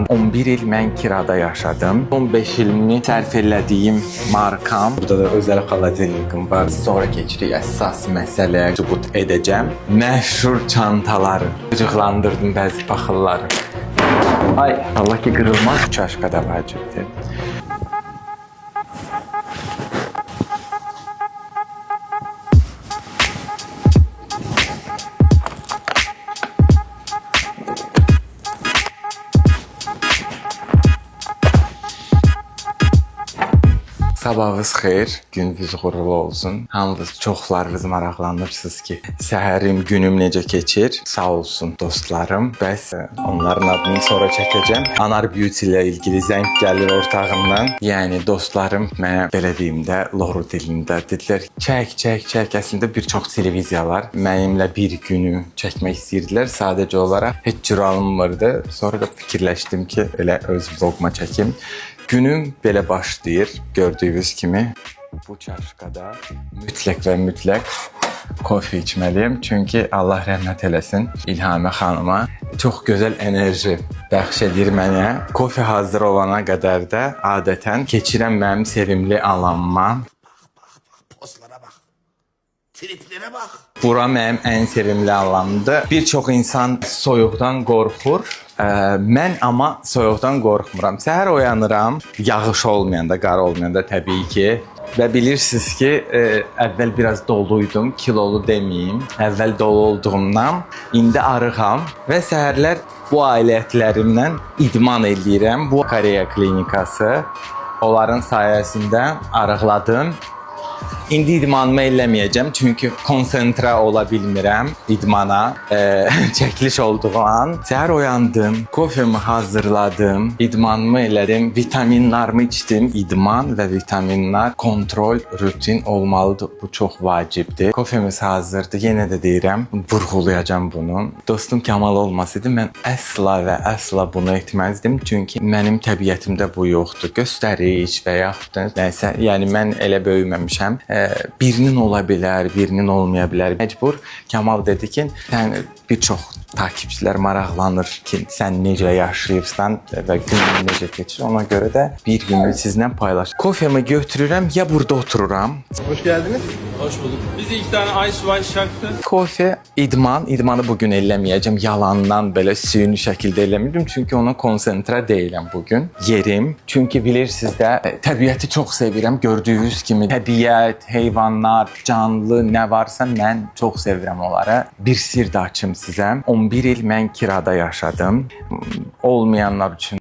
11 il mən kirada yaşadım. 15 ilimi sərf elədiyim markam. Burada da özəl xaladelnikim var. Sonra keçirik əsas məsələyə sübut edəcəm. Məşhur çantaları. Qıcıqlandırdım bəzi baxılları. Ay, Allah ki qırılmaz. Çaşqada vacibdir. Sabahınız xeyir, gününüz uğurlu olsun. Hamınız çoxlarınız maraqlanırsınız ki, səhərim, günüm necə keçir? Sağ olsun dostlarım. Bəs onların adını sonra çəkəcəm. Anar Beauty ilə ilgili zəng gəlir ortağımdan. Yəni dostlarım mənə belə deyim də, loru dilində dedilər, çək. Əslində bir çox televiziyalar mənimlə bir günü çəkmək istəyirdilər. Sadəcə olaraq heç cür alınmırdı. Sonra da fikirləşdim ki, elə öz vloguma çəkim. Günüm belə başlayır. Gördüyünüz kimi bu çaşqada mütləq və mütləq kofe içməliyim. Çünki Allah rəhmət eləsin İlhamə xanıma çox gözəl enerji bəxş edir mənə. Kofe hazır olana qədər də adətən keçirəm mənim sevimli alanıma. Postlara bax. Triplere bax. Bura mənim ən sevimli alanımdır. Bir çox insan soyuqdan qorxur. Mən amma soyuqdan qorxmuram. Səhər oyanıram, yağış olmayanda, qar olmayanda təbii ki. Və bilirsiniz ki, əvvəl biraz doluydum, kilolu deməyim. Əvvəl dolu olduğumdan indi arıqam və səhərlər bu aləətlərimlə idman eləyirəm. Bu Koreya klinikası. Onların sayəsində arıqladım. İndi idmanımı eləməyəcəm, çünki konsentrə ola bilmirəm idmana, çəkiliş olduğu an. Səhər oyandım, kofemi hazırladım, idmanımı elədim, vitaminlarımı içdim. İdman və vitaminlar kontrol, rutin olmalıdır. Bu çox vacibdir. Kofemiz hazırdır, yenə də deyirəm, vurğulayacağım bunu. Dostum Kamal olmasaydı, mən əsla və əsla bunu etməzdim. Çünki mənim təbiətimdə bu yoxdur. Göstəriş və yaxud da nəsə, yəni mən elə böyüməmişəm. Birinin ola bilər, birinin olmaya bilər. Məcbur Kamal dedi ki, sən bir çox takipçilər maraqlanır ki, sən necə yaşayırsan və günün necə keçir. Ona görə də bir günü sizlə paylaş. Kofemi götürürəm, ya burada otururam. Hoş geldiniz. Hoş bulduk. Bize 2 tane ice wine şartı. Kofe, idmanı bugün eləməyəcəm. Yalandan belə süni şəkildə eləmirdim. Çünki ona konsentrə deyiləm bugün. Yerim. Çünki bilirsiniz də, təbiəti çox sevirəm. Gördüyünüz kimi təbiət, heyvanlar, canlı nə varsa mən çox sevirəm onları. Bir sir də açım sizə. 11 il mən kirada yaşadım. Olmayanlar üçün